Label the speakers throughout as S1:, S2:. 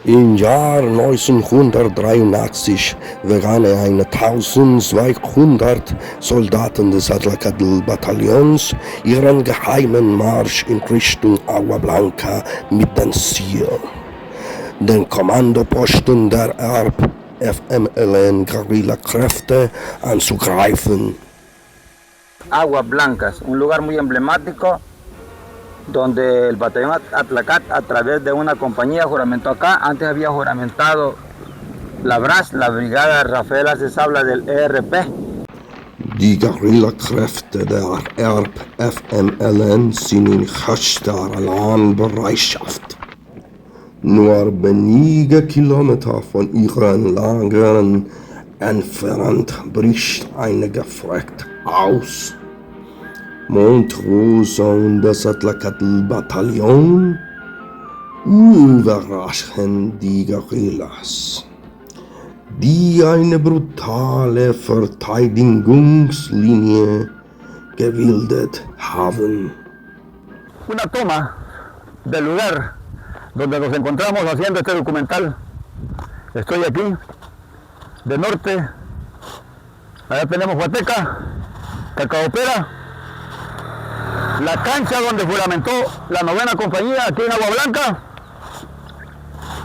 S1: Im Jahr 1983 begann 1200 Soldaten des Atlacatl-Bataillons ihren geheimen Marsch in Richtung Agua Blanca mit dem Ziel, den Kommandoposten der FMLN-Guerillakräfte anzugreifen.
S2: Aguas Blancas, un lugar muy emblemático donde el batallón Atlacatl, a través de una compañía, juramentó acá. Antes había juramentado la BRAS, la Brigada Rafael Acesabla del ERP.
S1: Die Guerillakräfte der FMLN sind in höchster Alarmbereitschaft. Nur wenige Kilometer von ihren Lagern entfernt bricht ein Gefecht aus. Montrose und das Atlacatl-Bataillon überraschen die Guerillas, die eine brutale Verteidigungslinie gebildet haben.
S2: Una toma del lugar donde nos encontramos haciendo este documental. Estoy aquí, de norte. Allá tenemos Huateca, Cacaopera, la cancha donde juramentó la 9ª compañía aquí en Agua Blanca,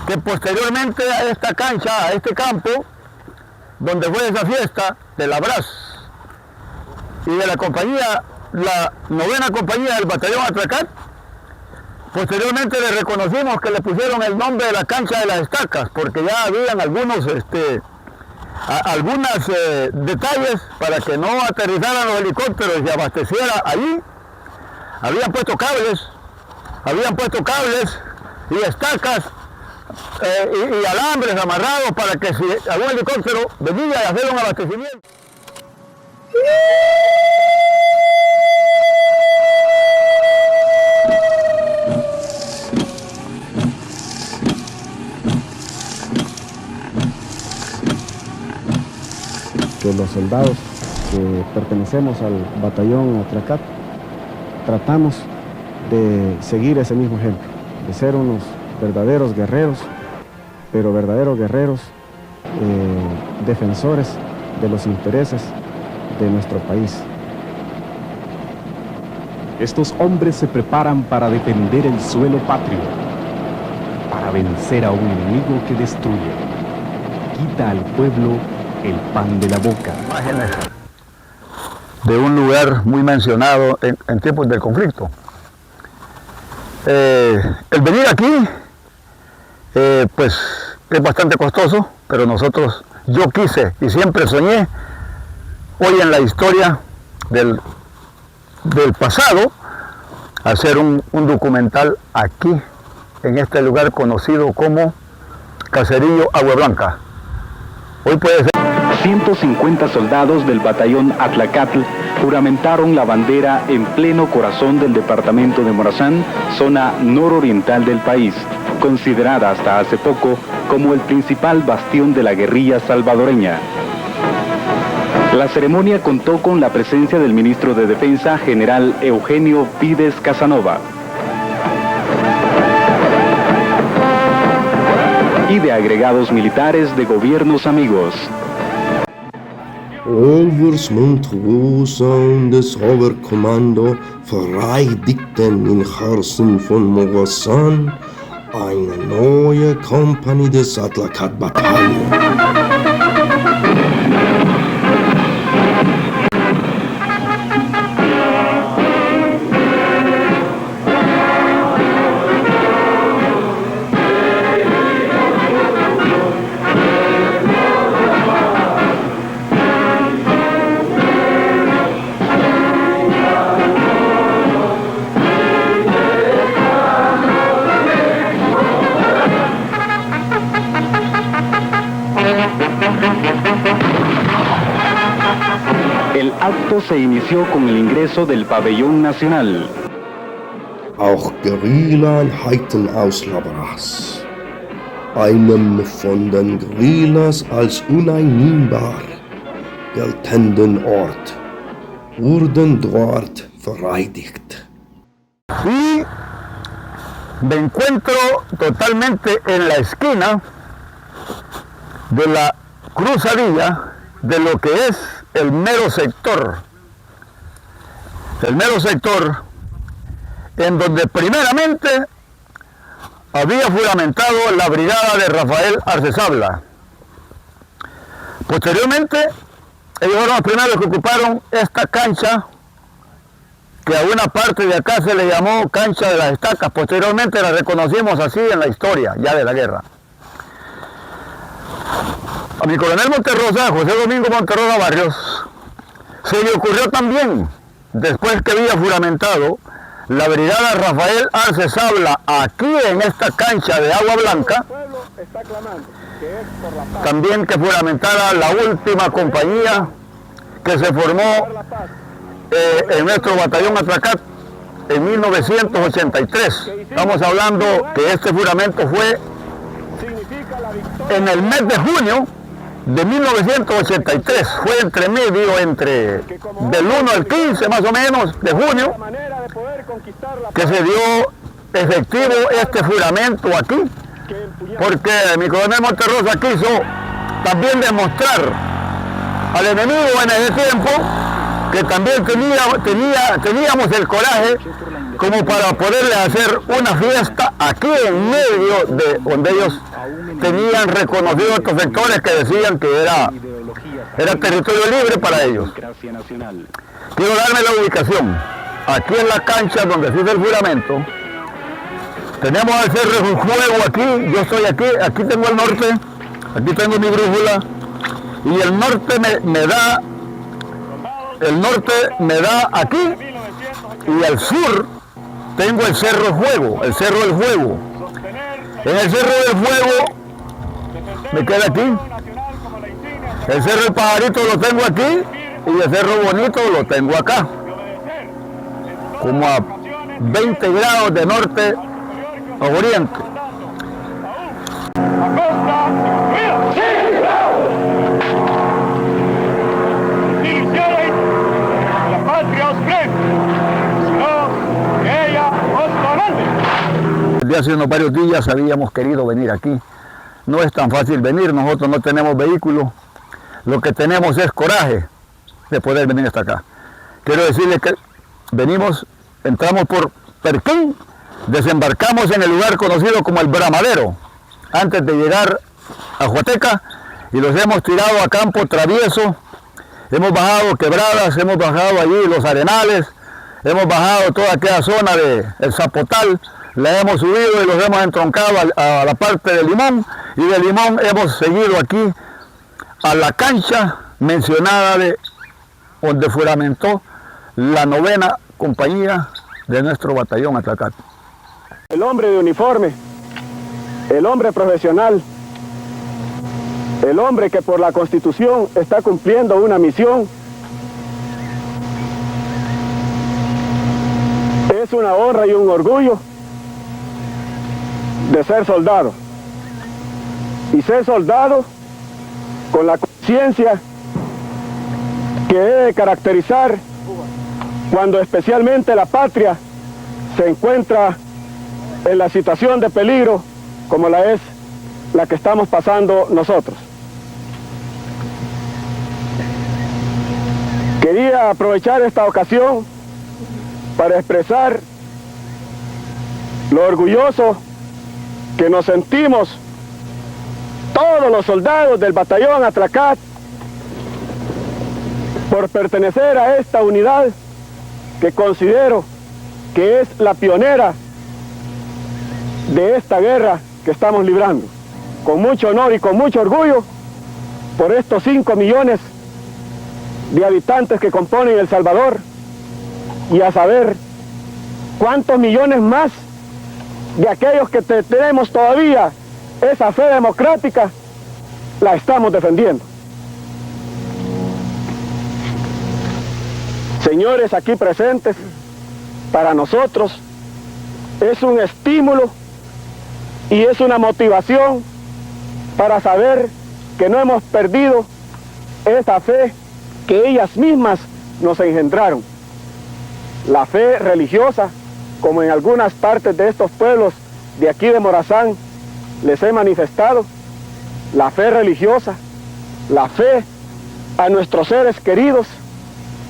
S2: que posteriormente a esta cancha, a este campo, donde fue esa fiesta de la BRAS y de la compañía, la 9ª compañía del batallón Atlacatl, posteriormente le reconocimos que le pusieron el nombre de la cancha de las estacas, porque ya habían algunos detalles para que no aterrizaran los helicópteros y abasteciera allí. Habían puesto cables y estacas y alambres amarrados para que si algún helicóptero venía a hacer un abastecimiento.
S3: Que los soldados que pertenecemos al batallón Atlacatl tratamos de seguir ese mismo ejemplo, de ser unos verdaderos guerreros, pero verdaderos guerreros defensores de los intereses de nuestro país.
S4: Estos hombres se preparan para defender el suelo patrio, para vencer a un enemigo que destruye, quita al pueblo el pan de la boca.
S2: Imágenes de un lugar muy mencionado en tiempos del conflicto. El venir aquí, pues es bastante costoso, pero yo quise y siempre soñé, hoy en la historia del pasado, hacer un documental aquí, en este lugar conocido como Caserío Agua Blanca. Hoy puede ser.
S4: 150 soldados del batallón Atlacatl juramentaron la bandera en pleno corazón del departamento de Morazán, zona nororiental del país, considerada hasta hace poco como el principal bastión de la guerrilla salvadoreña. La ceremonia contó con la presencia del ministro de Defensa, general Eugenio Pídez Casanova, y de agregados militares de gobiernos amigos.
S1: Oberst und des Oberkommando vereinigten im Herzen von Morazán eine neue Kompanie des Atlacatl-Bataillons.
S4: El acto se inició con el ingreso del pabellón nacional.
S1: Auch Guerilla-Einheiten aus La BRAS, einem von den Guerillas als uneinnehmbar geltenden Ort, wurden dort verteidigt.
S2: Y Me encuentro totalmente en la esquina de la cruzadilla de lo que es el mero sector en donde primeramente había juramentado la brigada de Rafael Arce Sabla. Posteriormente, ellos fueron los primeros que ocuparon esta cancha, que a una parte de acá se le llamó cancha de las estacas. Posteriormente la reconocimos así en la historia ya de la guerra. A mi coronel Monterrosa, José Domingo Monterrosa Barrios, se le ocurrió también, después que había juramentado la brigada Rafael Arce Sabla aquí en esta cancha de Agua Blanca, también que juramentara la última compañía que se formó en nuestro batallón Atracat en 1983. Estamos hablando que este juramento fue en el mes de junio de 1983, fue entre medio, del 1 al 15 más o menos de junio, que se dio efectivo este juramento aquí, porque mi coronel Monterrosa quiso también demostrar al enemigo en ese tiempo que también teníamos el coraje como para poderle hacer una fiesta aquí en medio de donde ellos tenían reconocidos estos sectores que decían que era territorio libre para ellos. Quiero darme la ubicación. Aquí en la cancha donde se hizo el juramento, tenemos al Cerro de Fuego aquí, yo estoy aquí tengo el norte, aquí tengo mi brújula, y el norte me da aquí, y al sur tengo el Cerro del Fuego, En el Cerro del Fuego me queda aquí, el Cerro del Pajarito lo tengo aquí, y el Cerro Bonito lo tengo acá, como a 20 grados de norte a oriente. Desde hace unos varios días habíamos querido venir aquí. No es tan fácil venir, nosotros no tenemos vehículo, lo que tenemos es coraje de poder venir hasta acá. Quiero decirles que entramos por Perquín, desembarcamos en el lugar conocido como el Bramadero, antes de llegar a Huateca, y los hemos tirado a campo travieso, hemos bajado quebradas, hemos bajado allí los arenales, hemos bajado toda aquella zona del Zapotal, la hemos subido y los hemos entroncado a la parte de Limón, y de Limón hemos seguido aquí a la cancha mencionada donde juramentó la 9ª compañía de nuestro batallón Atracat.
S3: El hombre de uniforme, el hombre profesional, el hombre que por la Constitución está cumpliendo una misión, es una honra y un orgullo de ser soldado. Y ser soldado con la conciencia que debe caracterizar cuando especialmente la patria se encuentra en la situación de peligro como la que estamos pasando nosotros. Quería aprovechar esta ocasión para expresar lo orgulloso que nos sentimos todos los soldados del batallón Atracat por pertenecer a esta unidad que considero que es la pionera de esta guerra que estamos librando, con mucho honor y con mucho orgullo por estos 5 millones de habitantes que componen El Salvador, y a saber cuántos millones más de aquellos que tenemos todavía esa fe democrática, la estamos defendiendo. Señores aquí presentes, para nosotros es un estímulo y es una motivación para saber que no hemos perdido esa fe que ellas mismas nos engendraron. La fe religiosa, como en algunas partes de estos pueblos de aquí de Morazán les he manifestado la fe religiosa, la fe a nuestros seres queridos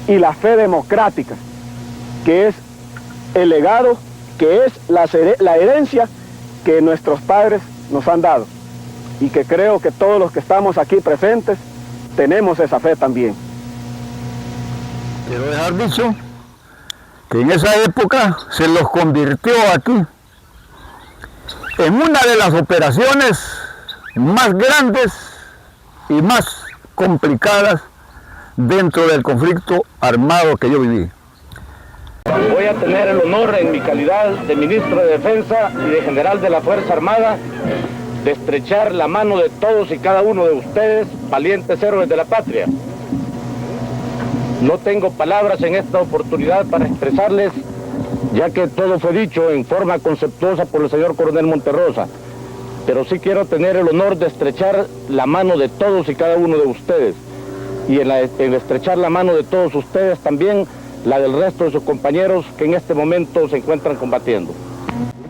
S3: y la fe democrática, que es el legado, que es la herencia que nuestros padres nos han dado, y que creo que todos los que estamos aquí presentes tenemos esa fe también.
S2: Quiero dejar dicho que en esa época se los convirtió aquí en una de las operaciones más grandes y más complicadas dentro del conflicto armado que yo viví.
S5: Voy a tener el honor en mi calidad de ministro de Defensa y de general de la Fuerza Armada de estrechar la mano de todos y cada uno de ustedes, valientes héroes de la patria. No tengo palabras en esta oportunidad para expresarles, ya que todo fue dicho en forma conceptuosa por el señor coronel Monterrosa, pero sí quiero tener el honor de estrechar la mano de todos y cada uno de ustedes, y en estrechar la mano de todos ustedes también la del resto de sus compañeros que en este momento se encuentran combatiendo.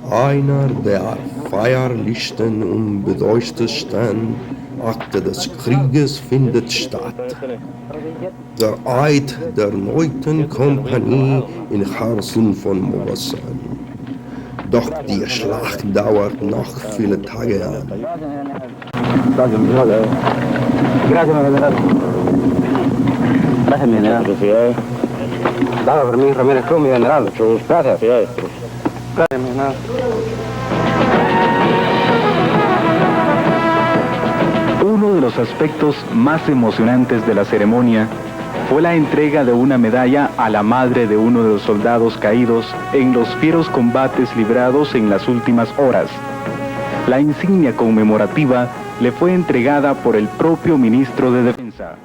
S1: Einer der feierlichsten und bedeutendsten Akte des Krieges findet statt. Der Eid der 9. Kompanie in Cherson von Morazán. Doch die Schlacht dauert noch viele Tage an.
S5: Gracias, general. Gracias, general. Dado Fermín Ramírez Cruz, mi general. Muchas gracias. Gracias, mi general.
S4: Uno de los aspectos más emocionantes de la ceremonia fue la entrega de una medalla a la madre de uno de los soldados caídos en los fieros combates librados en las últimas horas. La insignia conmemorativa le fue entregada por el propio ministro de Defensa.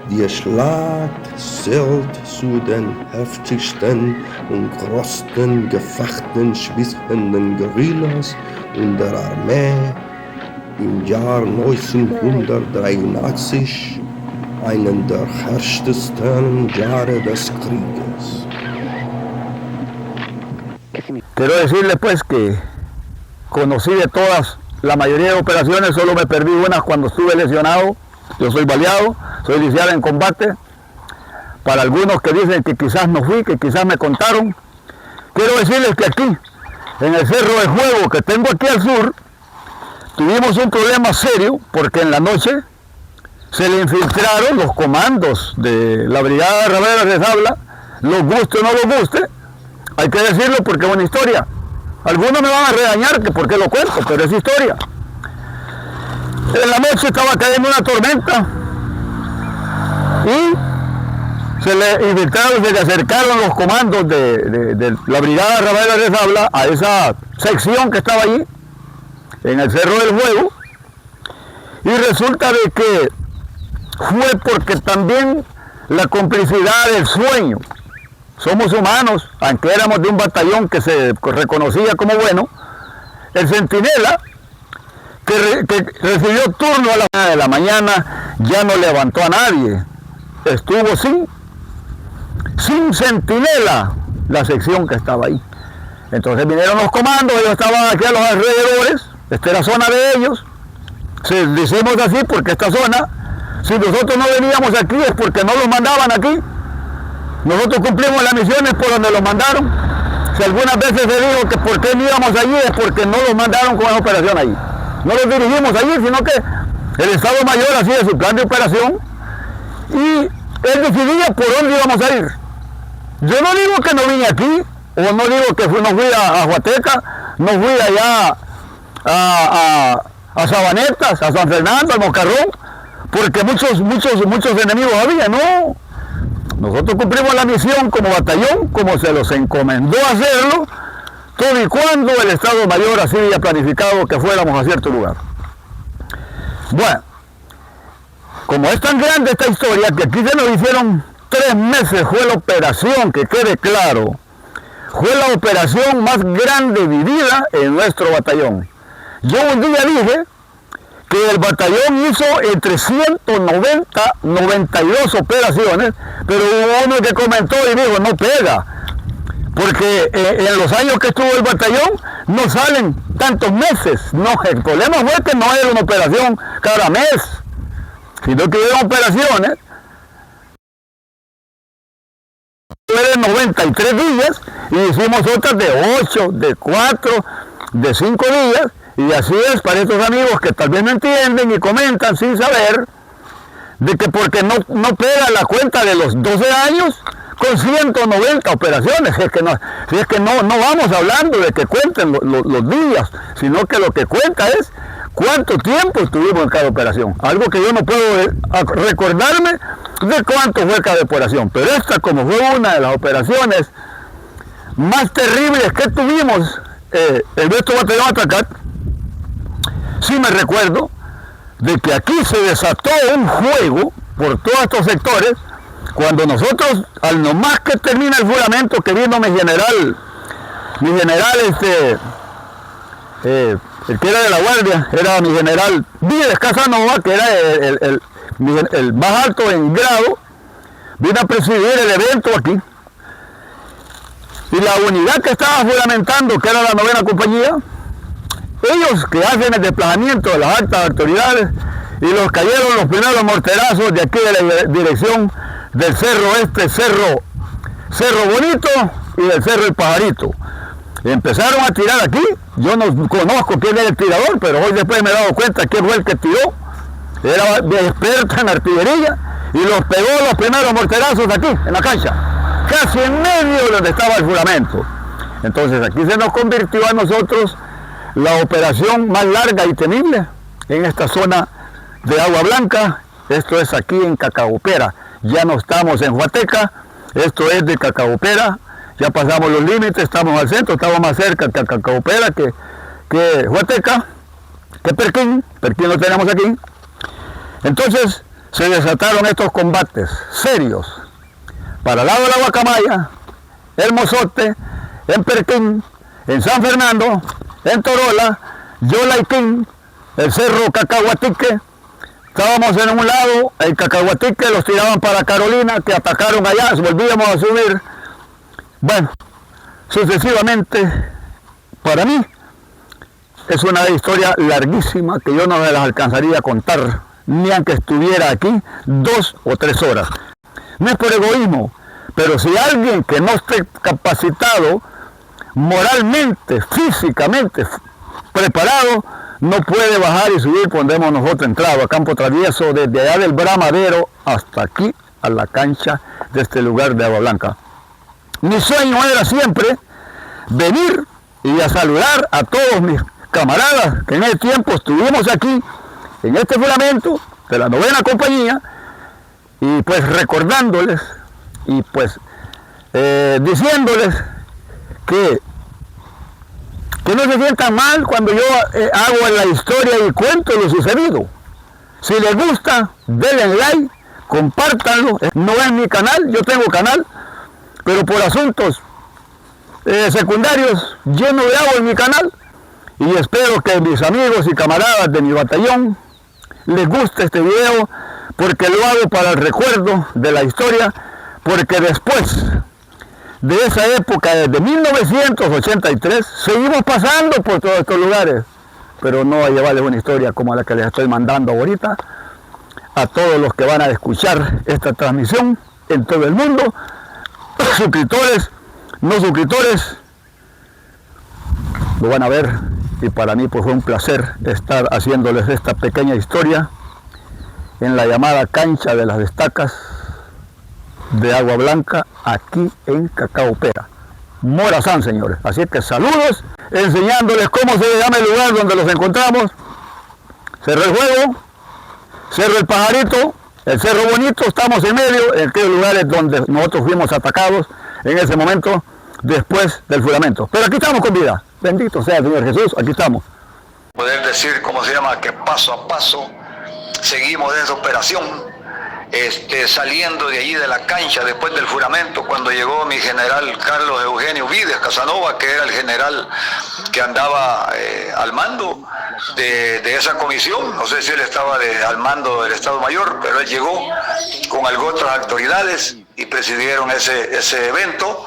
S1: Die Schlacht zählt zu den heftigsten und größten Gefechten zwischen den Guerillas und der Armee im Jahr 1983, einen der härtesten Jahre des Krieges.
S2: Quiero decirles pues que conocí de todas, la mayoría de operaciones, solo me perdí unas cuando estuve lesionado. Yo soy baleado, soy lisiado en combate. Para algunos que dicen que quizás no fui, que quizás me contaron, quiero decirles que aquí, en el Cerro del Juego que tengo aquí al sur, tuvimos un problema serio porque en la noche se le infiltraron los comandos de la Brigada Ravera de Zabla, los guste o no los guste, hay que decirlo porque es una historia. Algunos me van a regañar que por qué lo cuento, pero es historia. En la noche estaba cayendo una tormenta y se le infiltraron, se le acercaron los comandos de la Brigada Ravera de Zabla a esa sección que estaba allí, en el Cerro del Juego, y resulta de que fue porque también la complicidad del sueño. Somos humanos, aunque éramos de un batallón que se reconocía como bueno, el centinela que recibió turno a la 1 de la mañana ya no levantó a nadie, estuvo sin centinela la sección que estaba ahí. Entonces vinieron los comandos, ellos estaban aquí a los alrededores, esta era zona de ellos, decimos así porque esta zona, si nosotros no veníamos aquí es porque no los mandaban aquí. Nosotros cumplimos las misiones por donde los mandaron. Si algunas veces se dijo que por qué no íbamos allí es porque no los mandaron con esa operación allí. No los dirigimos allí, sino que el Estado Mayor hacía su plan de operación y él decidía por dónde íbamos a ir. Yo no digo que no vine aquí, o no digo que no fui a Huateca, no fui allá a Sabanetas, a San Fernando, al Mocarrón, porque muchos enemigos había, no. Nosotros cumplimos la misión como batallón, como se los encomendó hacerlo, todo y cuando el Estado Mayor así había planificado que fuéramos a cierto lugar. Bueno, como es tan grande esta historia, que aquí se nos hicieron 3 meses, fue la operación, que quede claro, fue la operación más grande vivida en nuestro batallón. Yo un día dije que el batallón hizo entre 190, 92 operaciones, pero hubo uno que comentó y dijo, no pega, porque en los años que estuvo el batallón, no salen tantos meses. No, el problema fue que no era una operación cada mes, sino que eran operaciones de 93 días y hicimos otras de 8, de 4, de 5 días, y así es para estos amigos que tal vez no entienden y comentan sin saber de que porque no pega la cuenta de los 12 años con 190 operaciones. Si es que no vamos hablando de que cuenten los días, sino que lo que cuenta es cuánto tiempo estuvimos en cada operación. Algo que yo no puedo recordarme de cuánto fue cada operación, pero esta, como fue una de las operaciones más terribles que tuvimos en nuestro batallón Atlacat, sí me recuerdo de que aquí se desató un fuego por todos estos sectores, cuando nosotros, al nomás que termina el juramento, que vino mi general el que era de la guardia, era mi general Vides Casanova, que era el más alto en grado, vino a presidir el evento aquí, y la unidad que estaba juramentando, que era la 9ª compañía, ellos que hacen el desplazamiento de las altas autoridades, y los cayeron los primeros morterazos de aquí de la dirección del cerro Bonito y del cerro El Pajarito. Y empezaron a tirar aquí. Yo no conozco quién era el tirador, pero hoy después me he dado cuenta quién fue el que tiró. Era experto en artillería y los pegó los primeros morterazos aquí, en la cancha, casi en medio de donde estaba el juramento. Entonces aquí se nos convirtió a nosotros la operación más larga y temible en esta zona de Agua Blanca. Esto es aquí en Cacaupera. Ya no estamos en Huateca, esto es de Cacaupera. Ya pasamos los límites, estamos al centro, estamos más cerca de Cacaupera que Huateca, que Perquín lo tenemos aquí. Entonces se desataron estos combates serios para el lado de la Guacamaya, el Mozote, en Perquín, en San Fernando, en Torola, Yolayquín, el cerro Cacahuatique. Estábamos en un lado, el Cacahuatique los tiraban para Carolina, que atacaron allá, volvíamos a subir. Bueno, sucesivamente, para mí, es una historia larguísima que yo no me las alcanzaría a contar, ni aunque estuviera aquí 2 o 3 horas. No es por egoísmo, pero si alguien que no esté capacitado moralmente, físicamente preparado, no puede bajar y subir por donde hemos nosotros entrado, a Campo Travieso, desde allá del Bramadero hasta aquí, a la cancha de este lugar de Agua Blanca. Mi sueño era siempre venir y a saludar a todos mis camaradas que en el tiempo estuvimos aquí, en este juramento de la 9ª compañía, y pues recordándoles y pues diciéndoles que no se sientan mal cuando yo hago la historia y cuento lo sucedido. Si les gusta, denle like, compártanlo. No es mi canal, yo tengo canal, pero por asuntos secundarios yo no le hago en mi canal, y espero que mis amigos y camaradas de mi batallón les guste este video, porque lo hago para el recuerdo de la historia, porque después de esa época, desde 1983, seguimos pasando por todos estos lugares, pero no a llevarles una historia como la que les estoy mandando ahorita a todos los que van a escuchar esta transmisión en todo el mundo, suscriptores, no suscriptores, lo van a ver, y para mí pues fue un placer estar haciéndoles esta pequeña historia en la llamada cancha de las estacas de Agua Blanca, aquí en Cacaupera, Morazán, señores. Así que saludos, enseñándoles cómo se llama el lugar donde los encontramos. Cerro El Juego, Cerro El Pajarito, el Cerro Bonito, estamos en medio, en aquellos lugares donde nosotros fuimos atacados en ese momento, después del juramento. Pero aquí estamos con vida, bendito sea el Señor Jesús, aquí estamos.
S6: Poder decir, ¿cómo se llama?, que paso a paso seguimos esa operación, saliendo de allí de la cancha después del juramento, cuando llegó mi general Carlos Eugenio Vides Casanova, que era el general que andaba al mando de esa comisión. No sé si él estaba al mando del Estado Mayor, pero él llegó con algunas otras autoridades y presidieron ese evento,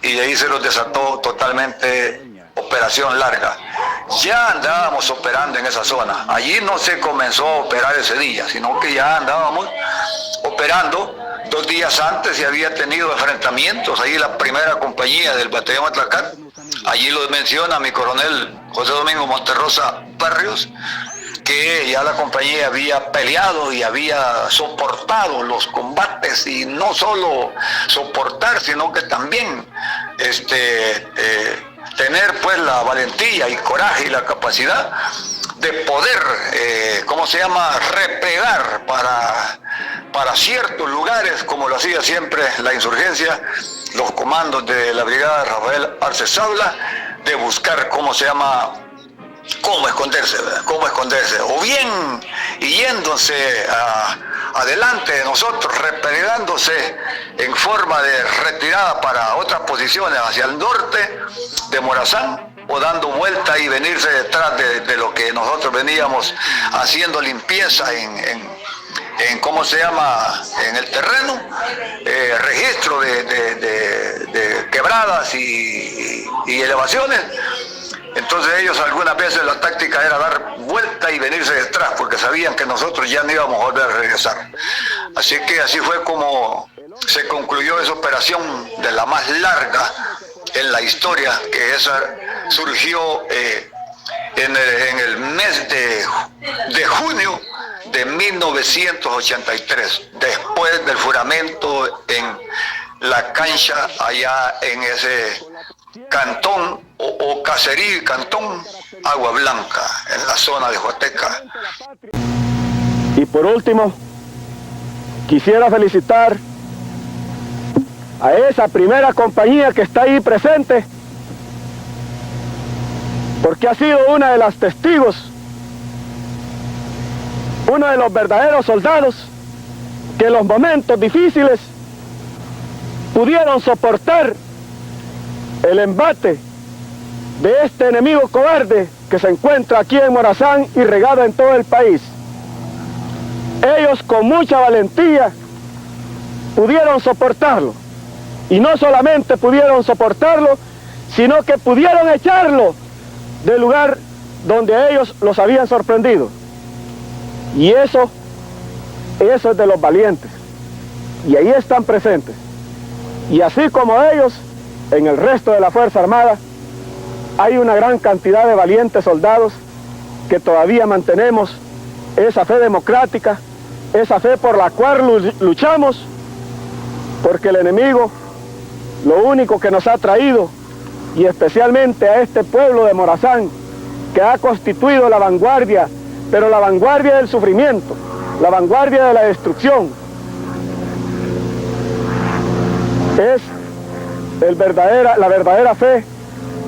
S6: y ahí se los desató totalmente operación. operación larga. Ya andábamos operando en esa zona. Allí no se comenzó a operar ese día, sino que ya andábamos operando. 2 días antes se había tenido enfrentamientos, ahí la primera compañía del batallón Atlacat, allí lo menciona mi coronel José Domingo Monterrosa Barrios, que ya la compañía había peleado y había soportado los combates, y no solo soportar, sino que también tener pues la valentía y coraje y la capacidad de poder, replegar para ciertos lugares, como lo hacía siempre la insurgencia, los comandos de la brigada Rafael Arce Sabla, de buscar, cómo esconderse, o bien yéndose adelante de nosotros, replegándose en forma de retirada para otras posiciones hacia el norte de Morazán, o dando vuelta y venirse detrás de lo que nosotros veníamos haciendo limpieza en el terreno, registro de quebradas y elevaciones. Entonces ellos algunas veces la táctica era dar vuelta y venirse detrás, porque sabían que nosotros ya no íbamos a volver a regresar. Así que así fue como se concluyó esa operación, de la más larga en la historia, que esa surgió en el mes de junio de 1983, después del juramento en la cancha allá en ese cantón o caserío, cantón Agua Blanca, en la zona de Huateca.
S3: Y por último, quisiera felicitar a esa primera compañía que está ahí presente, porque ha sido una de las testigos, uno de los verdaderos soldados que en los momentos difíciles pudieron soportar el embate de este enemigo cobarde que se encuentra aquí en Morazán y regado en todo el país. Ellos con mucha valentía pudieron soportarlo, y no solamente pudieron soportarlo, sino que pudieron echarlo del lugar donde ellos los habían sorprendido. Y eso es de los valientes, y ahí están presentes. Y así como ellos, en el resto de la Fuerza Armada hay una gran cantidad de valientes soldados que todavía mantenemos esa fe democrática, esa fe por la cual luchamos, porque el enemigo lo único que nos ha traído, y especialmente a este pueblo de Morazán, que ha constituido la vanguardia, pero la vanguardia del sufrimiento, la vanguardia de la destrucción, es la verdadera fe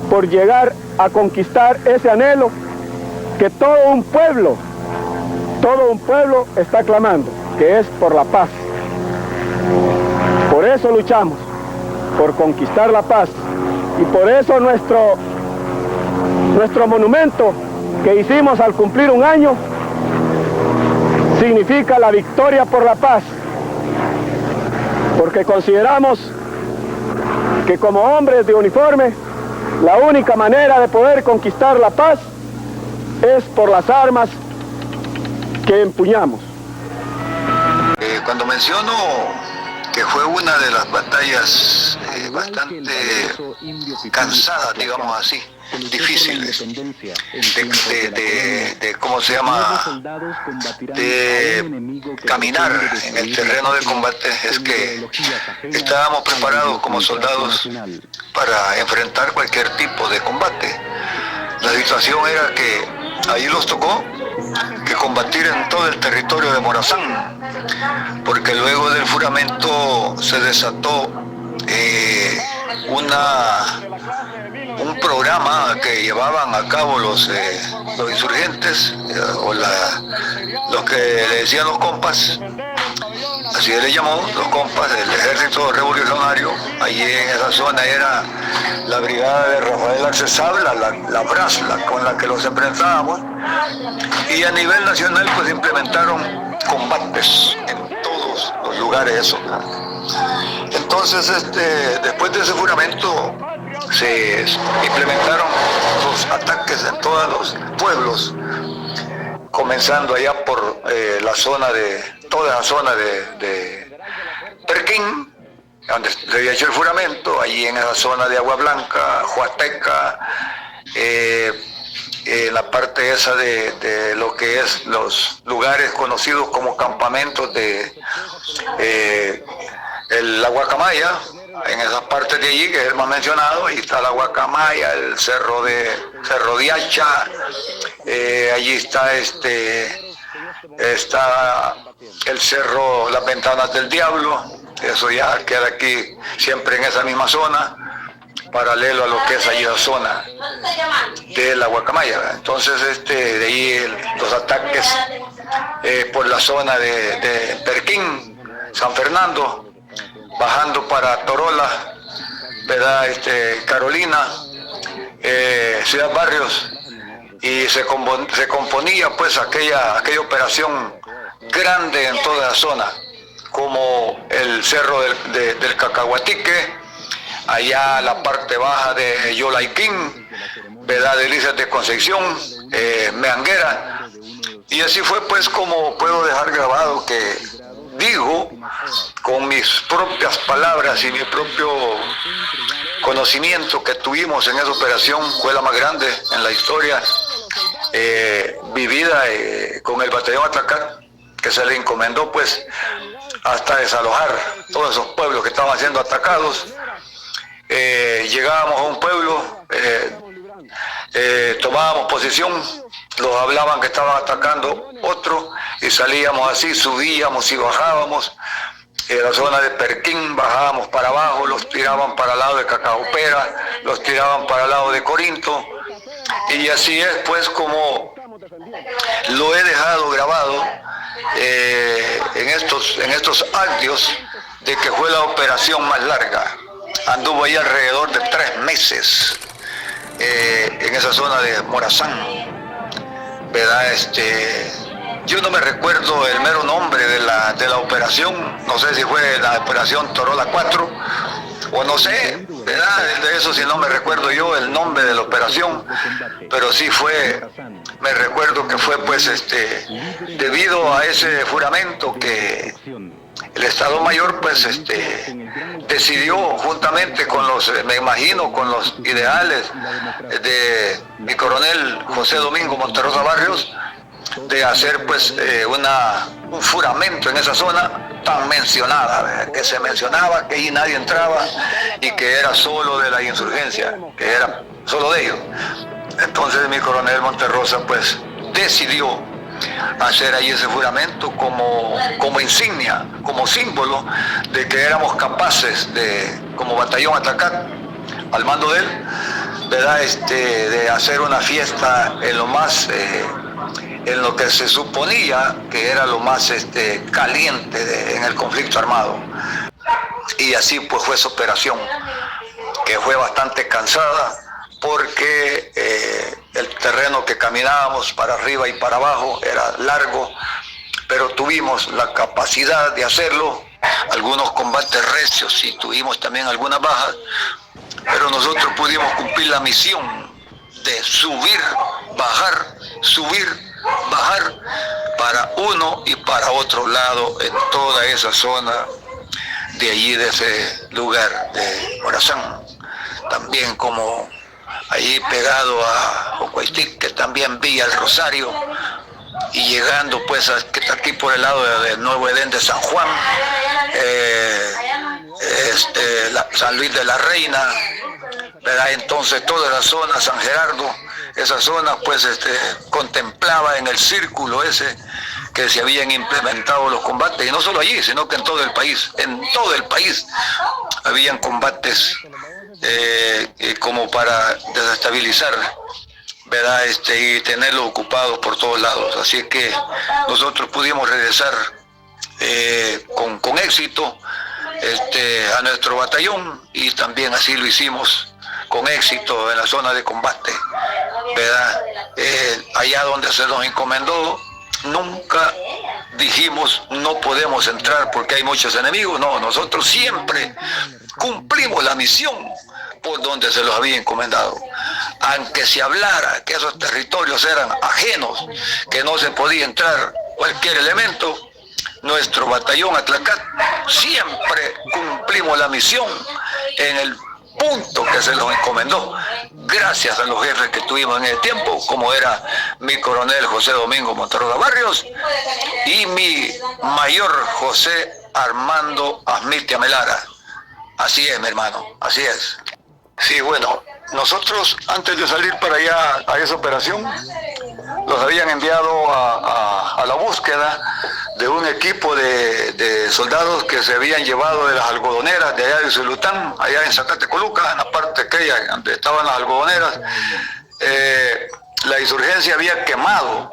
S3: por llegar a conquistar ese anhelo que todo un pueblo está clamando, que es por la paz. Por eso luchamos, por conquistar la paz, y por eso nuestro monumento que hicimos al cumplir 1 año significa la victoria por la paz, porque consideramos que como hombres de uniforme, la única manera de poder conquistar la paz es por las armas que empuñamos.
S6: Cuando menciono que fue una de las batallas bastante cansadas, digamos así, difíciles, de caminar en el terreno de combate, es que estábamos preparados como soldados para enfrentar cualquier tipo de combate. La situación era que ahí nos tocó que combatir en todo el territorio de Morazán, porque luego del juramento se desató un programa que llevaban a cabo los insurgentes, los que le decían los compas, así se les llamó, los compas del ejército revolucionario. Allí en esa zona era la brigada de Rafael Arce Sabla, la Brasla, con la que los enfrentábamos, y a nivel nacional pues implementaron combates en todos los lugares. Entonces, después de ese juramento, se implementaron los ataques en todos los pueblos, comenzando allá por toda la zona de Perquín, donde se había hecho el juramento, allí en esa zona de Agua Blanca, Huasteca, en la parte esa de lo que es los lugares conocidos como campamentos de la Guacamaya, en esas partes de allí que es el más mencionado, ahí está la Guacamaya, el Cerro de Hacha, allí está el cerro Las Ventanas del Diablo, eso ya queda aquí siempre en esa misma zona, paralelo a lo que es allí la zona de la Guacamaya, ¿verdad? Entonces de ahí los ataques por la zona de Perquín, San Fernando, bajando para Torola, ¿verdad? Carolina, Ciudad Barrios, y se componía pues aquella operación grande en toda la zona, como el cerro del Cacahuatique, allá la parte baja de Yolaiquín, ¿verdad? Delicias de Concepción, Meanguera, y así fue pues como puedo dejar grabado que digo con mis propias palabras y mi propio conocimiento que tuvimos en esa operación, fue la más grande en la historia vivida con el batallón Atlacat, que se le encomendó pues hasta desalojar todos esos pueblos que estaban siendo atacados. Llegábamos a un pueblo, tomábamos posición, los hablaban que estaban atacando otro y salíamos así, subíamos y bajábamos. En la zona de Perquín bajábamos para abajo, los tiraban para el lado de Cacaupera, los tiraban para el lado de Corinto, y así es pues como lo he dejado grabado en estos audios de que fue la operación más larga. Anduvo ahí alrededor de 3 meses en esa zona de Morazán, ¿verdad? Yo no me recuerdo el mero nombre de la operación, no sé si fue la operación Torola 4 o no sé, ¿verdad? De eso sí no me recuerdo yo el nombre de la operación, pero sí me recuerdo que fue pues debido a ese juramento que el Estado Mayor pues decidió juntamente con me imagino con los ideales de mi coronel José Domingo Monterrosa Barrios, de hacer pues un juramento en esa zona tan mencionada, ¿verdad? Que se mencionaba que ahí nadie entraba y que era solo de la insurgencia, que era solo de ellos. Entonces mi coronel Monterrosa pues decidió hacer ahí ese juramento como insignia, como símbolo de que éramos capaces como batallón Atlacat, al mando de él, ¿verdad? De hacer una fiesta en lo que se suponía que era lo más caliente en el conflicto armado. Y así pues fue esa operación, que fue bastante cansada, porque el terreno que caminábamos para arriba y para abajo era largo, pero tuvimos la capacidad de hacerlo. Algunos combates recios y tuvimos también algunas bajas, pero nosotros pudimos cumplir la misión de subir, bajar, para uno y para otro lado en toda esa zona de allí, de ese lugar de Morazán. También como allí pegado a Ocoitic, que también Villa el Rosario, y llegando pues aquí por el lado de Nuevo Edén de San Juan, San Luis de la Reina, ¿verdad? Entonces toda la zona, San Gerardo, esa zona pues contemplaba en el círculo ese que se habían implementado los combates, y no solo allí, sino que en todo el país habían combates como para desestabilizar, ¿verdad? Y tenerlos ocupados por todos lados. Así que nosotros pudimos regresar con éxito a nuestro batallón, y también así lo hicimos con éxito en la zona de combate, ¿verdad? Allá donde se nos encomendó, nunca dijimos no podemos entrar porque hay muchos enemigos. No, nosotros siempre cumplimos la misión, por donde se los había encomendado. Aunque se hablara que esos territorios eran ajenos, que no se podía entrar cualquier elemento, nuestro batallón Atlacat siempre cumplimos la misión en el punto que se nos encomendó, gracias a los jefes que tuvimos en el tiempo, como era mi coronel José Domingo Monterrosa Barrios y mi mayor José Armando Asmitia Melara. Así es, mi hermano, así es. Sí, bueno, nosotros antes de salir para allá a esa operación, los habían enviado a la búsqueda de un equipo de soldados que se habían llevado de las algodoneras de allá de Usulután, allá en Zacatecoluca, en la parte aquella donde estaban las algodoneras. La insurgencia había quemado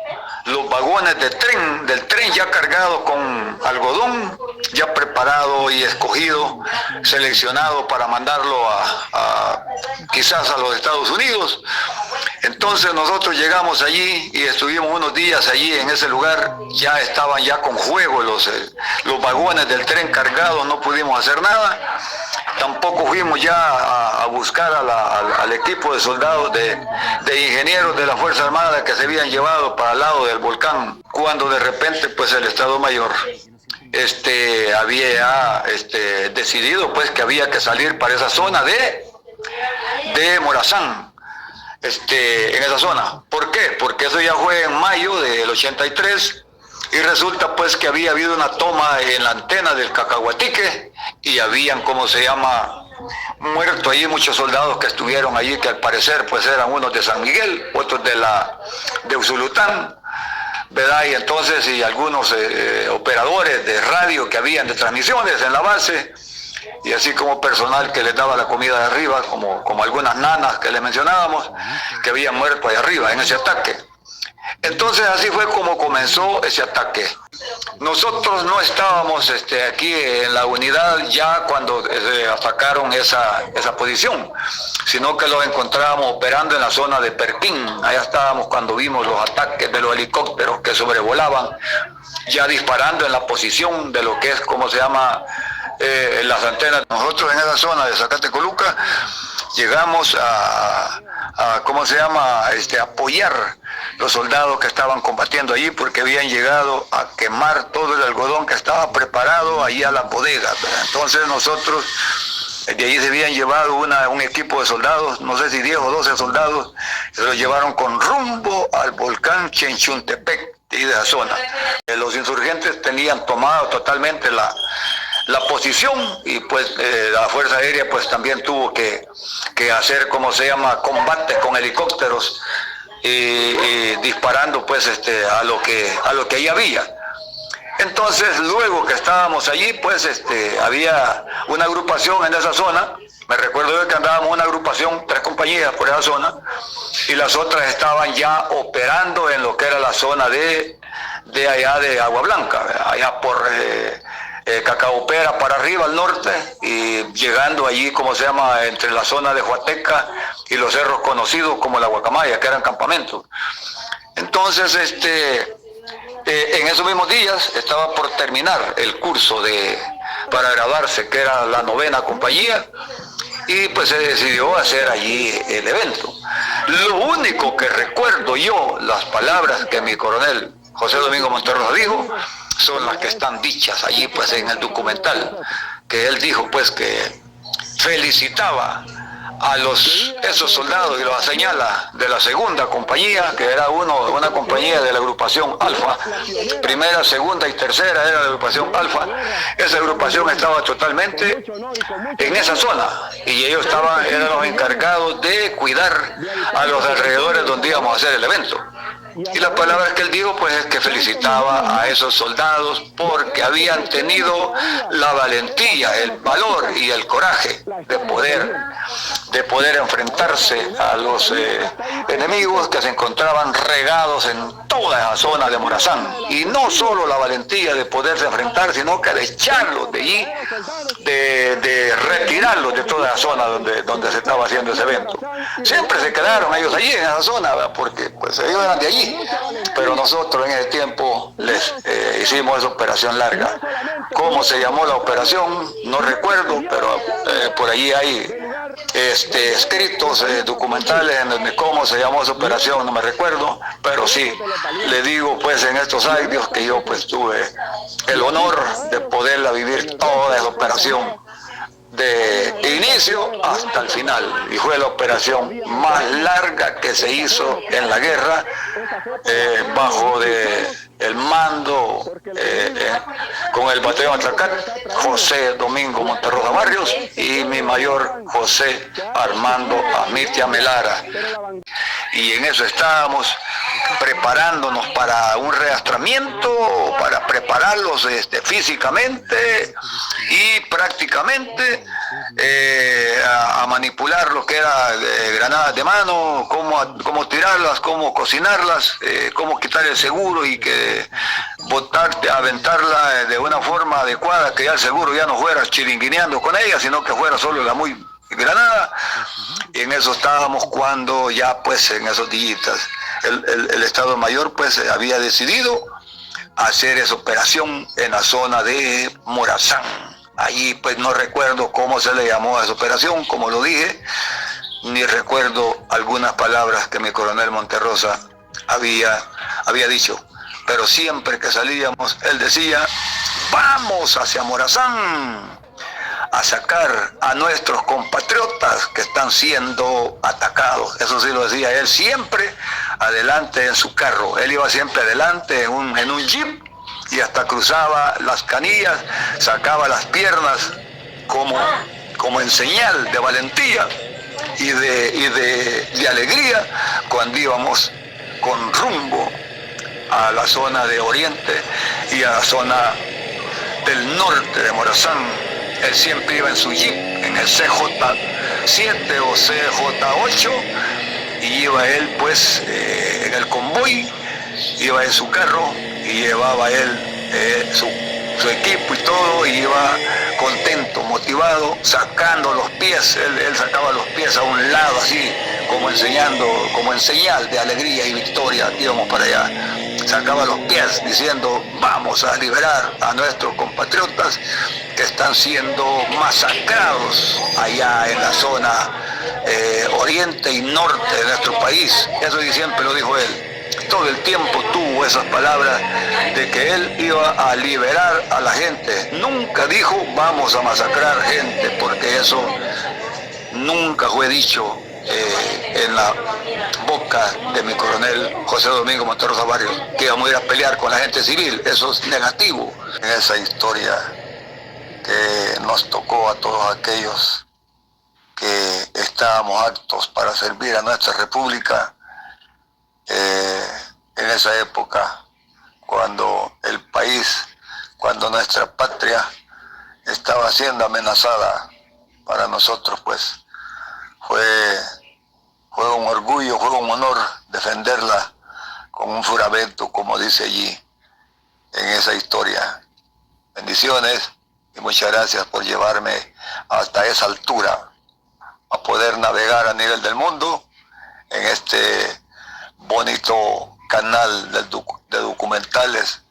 S6: los vagones del tren ya cargados con algodón, ya preparado y escogido, seleccionado para mandarlo quizás a los Estados Unidos. Entonces nosotros llegamos allí y estuvimos unos días allí en ese lugar, ya estaban ya con fuego los vagones del tren cargados, no pudimos hacer nada. Tampoco fuimos ya a buscar al equipo de soldados, de ingenieros de la Fuerza Armada que se habían llevado para el lado del volcán, cuando de repente pues el Estado Mayor había decidido pues que había que salir para esa zona de Morazán, en esa zona. ¿Por qué? Porque eso ya fue en mayo del 83 y resulta pues que había habido una toma en la antena del Cacahuatique y habían, muerto allí muchos soldados que estuvieron allí, que al parecer pues eran unos de San Miguel, otros de Usulután, ¿verdad? Y entonces, y algunos operadores de radio que habían de transmisiones en la base, y así como personal que les daba la comida de arriba, como algunas nanas que les mencionábamos, que habían muerto ahí arriba en ese ataque. Entonces así fue como comenzó ese ataque. Nosotros no estábamos aquí en la unidad ya cuando atacaron esa posición, sino que los encontrábamos operando en la zona de Perquín. Allá estábamos cuando vimos los ataques de los helicópteros que sobrevolaban, ya disparando en la posición de lo que es, las antenas. Nosotros en esa zona de Zacatecoluca llegamos a apoyar los soldados que estaban combatiendo allí, porque habían llegado a quemar todo el algodón que estaba preparado allí a la bodega. Entonces nosotros, de allí se habían llevado un equipo de soldados, no sé si 10 o 12 soldados, se los llevaron con rumbo al volcán Chenchuntepec y de esa zona. Los insurgentes tenían tomado totalmente la posición y pues la Fuerza Aérea pues también tuvo que hacer combate con helicópteros y disparando pues a lo que ahí había. Entonces luego que estábamos allí pues había una agrupación en esa zona. Me recuerdo yo que andábamos una agrupación, 3 compañías por esa zona, y las otras estaban ya operando en lo que era la zona de allá de Agua Blanca, allá por Cacaopera para arriba al norte, y llegando allí entre la zona de Huateca y los cerros conocidos como la Guacamaya, que eran campamentos. Entonces en esos mismos días estaba por terminar el curso para graduarse, que era la 9ª compañía, y pues se decidió hacer allí el evento. Lo único que recuerdo yo, las palabras que mi coronel José Domingo Monterrosa dijo, son las que están dichas allí pues en el documental, que él dijo pues que felicitaba a esos soldados y los señala de la 2ª compañía, que era una compañía de la agrupación Alfa, 1ª, 2ª y 3ª era la agrupación Alfa. Esa agrupación estaba totalmente en esa zona y ellos eran los encargados de cuidar a los alrededores donde íbamos a hacer el evento. Y las palabras que él dijo pues es que felicitaba a esos soldados porque habían tenido la valentía, el valor y el coraje de poder enfrentarse a los enemigos que se encontraban regados en toda esa zona de Morazán. Y no solo la valentía de poderse enfrentar, sino que de echarlos de allí, de retirarlos de toda la zona donde se estaba haciendo ese evento. Siempre se quedaron ellos allí en esa zona, ¿verdad? Porque pues ellos eran de allí. Pero nosotros en ese tiempo les hicimos esa operación larga. ¿Cómo se llamó la operación? No recuerdo, pero por allí hay escritos, documentales en donde cómo se llamó esa operación, no me recuerdo, pero sí, le digo pues en estos años que yo pues tuve el honor de poderla vivir toda esa operación de inicio hasta el final, y fue la operación más larga que se hizo en la guerra, bajo el mando con el batallón Atlacat, José Domingo Monterrosa Barrios y mi mayor José Armando Amitia Melara. Y en eso estábamos preparándonos para un reastramiento, para prepararlos físicamente y prácticamente a manipular lo que era granadas de mano, cómo tirarlas, cómo cocinarlas, cómo quitar el seguro y que aventarla de una forma adecuada, que ya el seguro ya no fuera chiringuineando con ella, sino que fuera solo la muy granada. Y en eso estábamos cuando ya pues en esos días el Estado Mayor pues había decidido hacer esa operación en la zona de Morazán. Allí pues no recuerdo cómo se le llamó a esa operación, como lo dije, ni recuerdo algunas palabras que mi coronel Monterrosa había dicho, pero siempre que salíamos él decía: vamos hacia Morazán a sacar a nuestros compatriotas que están siendo atacados. Eso sí lo decía él siempre, adelante en su carro. Él iba siempre adelante en un jeep y hasta cruzaba las canillas, sacaba las piernas como en señal de valentía y de alegría cuando íbamos con rumbo a la zona de Oriente y a la zona del norte de Morazán. Él siempre iba en su jeep, en el CJ7 o CJ8, y iba él pues en el convoy, iba en su carro y llevaba él su equipo y todo, y iba contento, motivado, sacando los pies. Él sacaba los pies a un lado así, como en señal de alegría y victoria. Íbamos para allá, sacaba los pies diciendo: vamos a liberar a nuestros compatriotas que están siendo masacrados allá en la zona oriente y norte de nuestro país. Eso siempre lo dijo él. Todo el tiempo tuvo esas palabras de que él iba a liberar a la gente. Nunca dijo: vamos a masacrar gente, porque eso nunca fue dicho en la boca de mi coronel José Domingo Monterrosa Barrios, que íbamos a ir a pelear con la gente civil. Eso es negativo. En esa historia que nos tocó a todos aquellos que estábamos aptos para servir a nuestra república, en esa época, cuando el país, cuando nuestra patria estaba siendo amenazada, para nosotros pues fue un orgullo, fue un honor defenderla con un juramento, como dice allí en esa historia. Bendiciones y muchas gracias por llevarme hasta esa altura, a poder navegar a nivel del mundo en este bonito canal de documentales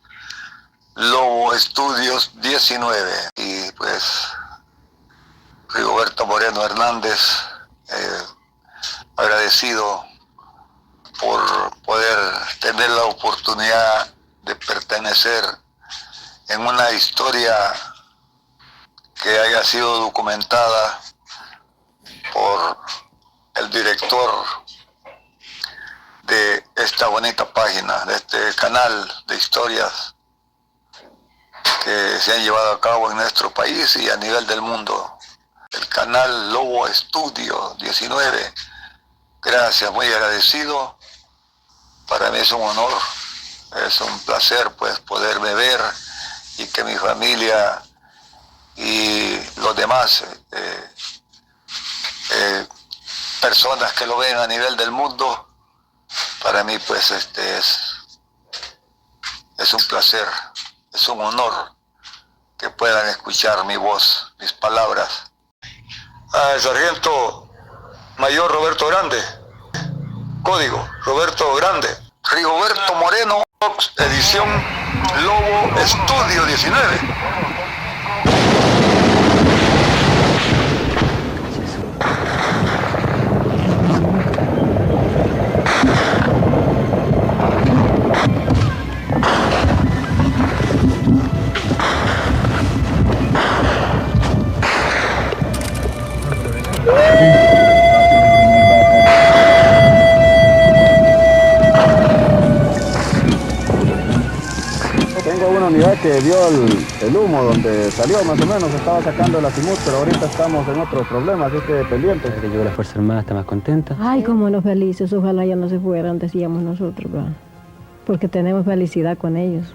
S6: Lobo Estudios 19. Y pues Rigoberto Moreno Hernández, agradecido por poder tener la oportunidad de pertenecer en una historia que haya sido documentada por el director de esta bonita página, de este canal de historias que se han llevado a cabo en nuestro país y a nivel del mundo, el canal Lobo Estudio 19. Gracias, muy agradecido. Para mí es un honor, es un placer pues poderme ver y que mi familia y los demás personas que lo ven a nivel del mundo, para mí pues es un placer, es un honor que puedan escuchar mi voz, mis palabras. Al sargento mayor Roberto Grande, código Roberto Grande, Rigoberto Moreno, edición Lobo Estudio 19.
S3: Tengo una unidad que vio el humo donde salió más o menos, estaba sacando el azimut, pero ahorita estamos en otro problema, así que pendientes.
S7: Que llegó la Fuerza Armada, está más contenta.
S8: Ay, cómo no felices, ojalá ya no se fueran, decíamos nosotros, ¿verdad? Porque tenemos felicidad con ellos.